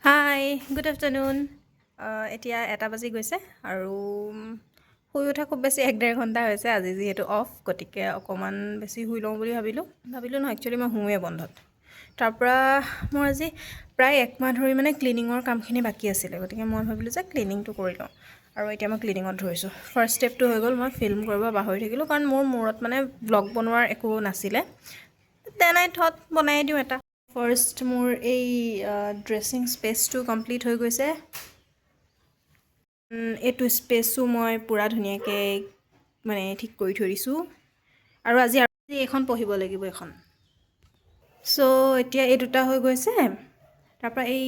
hi good afternoon এতিয়া 1টা বাজি গৈছে আৰু শুই উঠা খুব বেছি 1-1.5 ঘণ্টা হৈছে আজি যিহেতু অফ গতিকে অকণমান বেছি শুই লওঁ বুলি ভাবিলোঁ নহয় একচুৱেলি মই শুওঁৱে বন্ধত তাৰপৰা মোৰ আজি প্ৰায় 1 মাহ ধৰি মানে ক্লিনিঙৰ কামখিনি বাকী আছিলে গতিকে মই ভাবিলোঁ যে ক্লিনিংটো কৰি লওঁ আৰু এতিয়া মই ক্লিনিঙত ধৰিছোঁ ফাৰ্ষ্ট ষ্টেপটো হৈ গ'ল মই ফিল্ম কৰিব পাহৰি থাকিলোঁ কাৰণ মোৰ মূৰত মানে ব্লগ বনোৱাৰ একো নাছিলে দেন আই থট বনাই দিওঁ এটা ফাৰ্ষ্ট মোৰ এই ড্ৰেছিং স্পেচটো কমপ্লিট হৈ গৈছে এইটো স্পেচো মই পূৰা ধুনীয়াকৈ মানে ঠিক কৰি থৈ দিছোঁ আৰু আজি এইখন পঢ়িব লাগিব এখন চ' এতিয়া এই দুটা হৈ গৈছে তাৰপৰা এই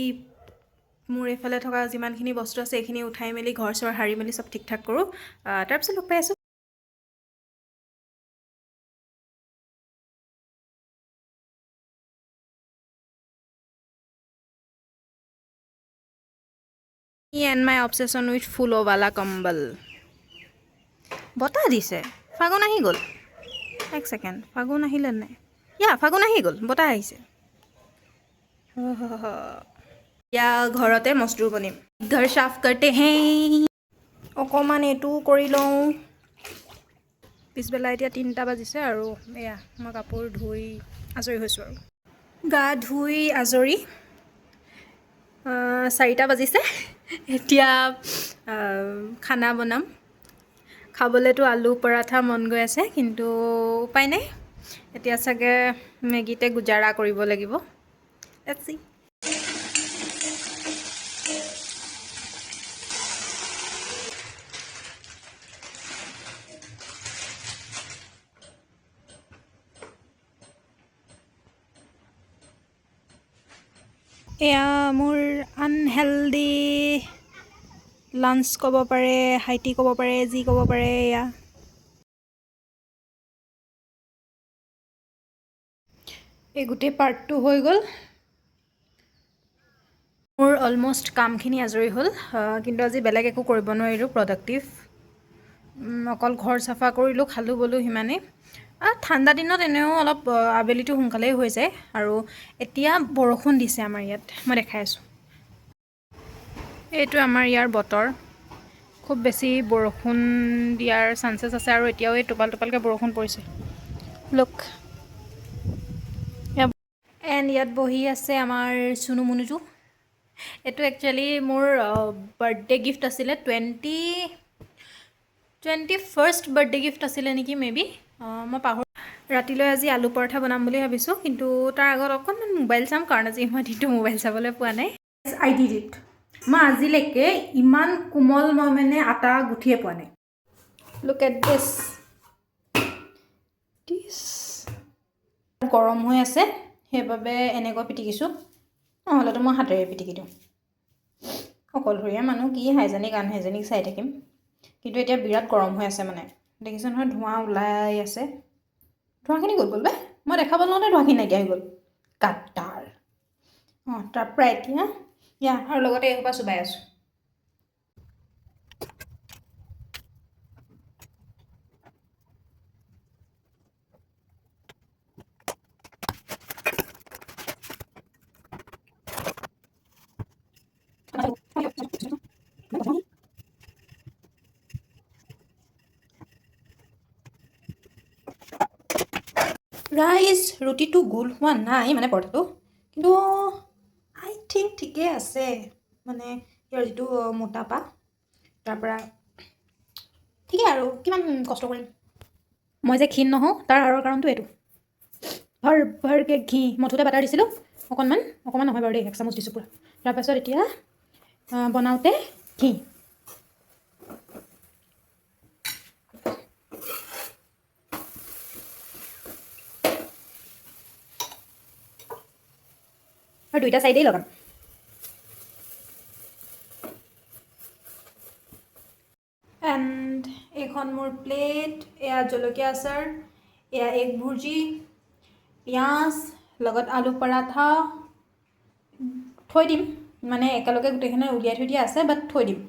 মোৰ এইফালে থকা যিমানখিনি বস্তু আছে এইখিনি উঠাই মেলি ঘৰ চৰ সাৰি মেলি চব ঠিক ঠাক কৰোঁ তাৰপিছত লগ পাই আছোঁ and my obsession with ফুলৱালা কম্বল বতাহ দিছে ফাগুন আহি গ'ল এক ছেকেণ্ড ফাগুন আহিলে নাই ফাগুন আহি গ'ল বতাহ আহিছে এতিয়া ঘৰতে মস্তুৰ বনিম ঘৰ চাফ কৰতে হে অকণমান এইটো কৰি লওঁ পিছবেলা এতিয়া 3টা বাজিছে আৰু এয়া মই কাপোৰ ধুই আজৰি হৈছোঁ আৰু গা ধুই আজৰি 4টা বাজিছে এতিয়া খানা বনাম খাবলৈতো আলু পৰাঠা মন গৈ আছে কিন্তু উপায় নাই এতিয়া চাগে মেগীতে গুজাৰা কৰিব লাগিব লেটছ সি এয়া মোৰ আনহেল্ডি লাঞ্চ ক'ব পাৰে হাইটি ক'ব পাৰে যি ক'ব পাৰে এয়া এই গোটেই পাৰ্টটো হৈ গ'ল মোৰ অলম'ষ্ট কামখিনি আজৰি হ'ল কিন্তু আজি বেলেগ একো কৰিব নোৱাৰিলোঁ প্ৰডাক্টিভ অকল ঘৰ চাফা কৰিলোঁ খালোঁ বলোঁ সিমানেই ঠাণ্ডা দিনত এনেও অলপ আবেলিটো সোনকালেই হৈ যায় আৰু এতিয়া বৰষুণ দিছে আমাৰ ইয়াত মই দেখাই আছোঁ এইটো আমাৰ ইয়াৰ বতৰ খুব বেছি বৰষুণ দিয়াৰ চান্সেছ আছে আৰু এতিয়াও এই টোপালকৈ বৰষুণ পৰিছে লুক এণ্ড ইয়াত বহি আছে আমাৰ চুনু মুনুটো এইটো একচুৱেলি মোৰ বাৰ্থডে গিফ্ট আছিলে 21st বাৰ্থডে গিফ্ট আছিলে নেকি মেবি মই পাহৰি ৰাতিলৈ আজি আলু পৰঠা বনাম বুলি ভাবিছোঁ কিন্তু তাৰ আগত অকণমান মোবাইল চাম কাৰণ আজি মই দিনটো মোবাইল চাবলৈ পোৱা নাই আই ডিড ইট মই আজিলৈকে ইমান কোমল মই মানে আটা গুঠিয়ে পোৱা নাই লুক এট দিছ গৰম হৈ আছে সেইবাবে এনেকৈ পিটিকিছোঁ নহ'লেতো মই হাতেৰে পিটিকি দিওঁ অকলশৰীয়া মানুহ কি হাইজেনিক আনহাইজেনিক চাই থাকিম কিন্তু এতিয়া বিৰাট গৰম হৈ আছে মানে দেখিছে নহয় ধোঁৱা ওলাই আছে ধোঁৱাখিনি গ'ল বে মই দেখাব লওঁতে ধোঁৱাখিনি নাইকিয়া হৈ গ'ল কাটাৰ তাৰপৰা এতিয়া আৰু লগতে এইসোপা চুবাই আছোঁ ৰাইজ ৰুটিটো গোল হোৱা নাই মানে পৰঠাটো কিন্তু আই থিংক ঠিকেই আছে মানে ইয়াৰ যিটো মোটা পা তাৰপৰা ঠিকেই আৰু কিমান কষ্ট কৰিম মই যে ক্ষীণ নহওঁ তাৰ আঁৰৰ কাৰণটো এইটো ভৰকৈ ঘি মঠুতে বাটাৰ দিছিলোঁ অকণমান নহয় বাৰু দেই 1 চামুচ দিছোঁ পূৰা তাৰপাছত এতিয়া বনাওঁতে ঘি আৰু 2টা চাইডেই লগাম এণ্ড এইখন মোৰ প্লেট এয়া জলকীয়া আচাৰ এয়া এগ ভুৰ্জি পিঁয়াজ লগত আলু পৰাঠা থৈ দিম মানে একেলগে গোটেইখিনি উলিয়াই থৈ দিয়া আছে বাট থৈ দিম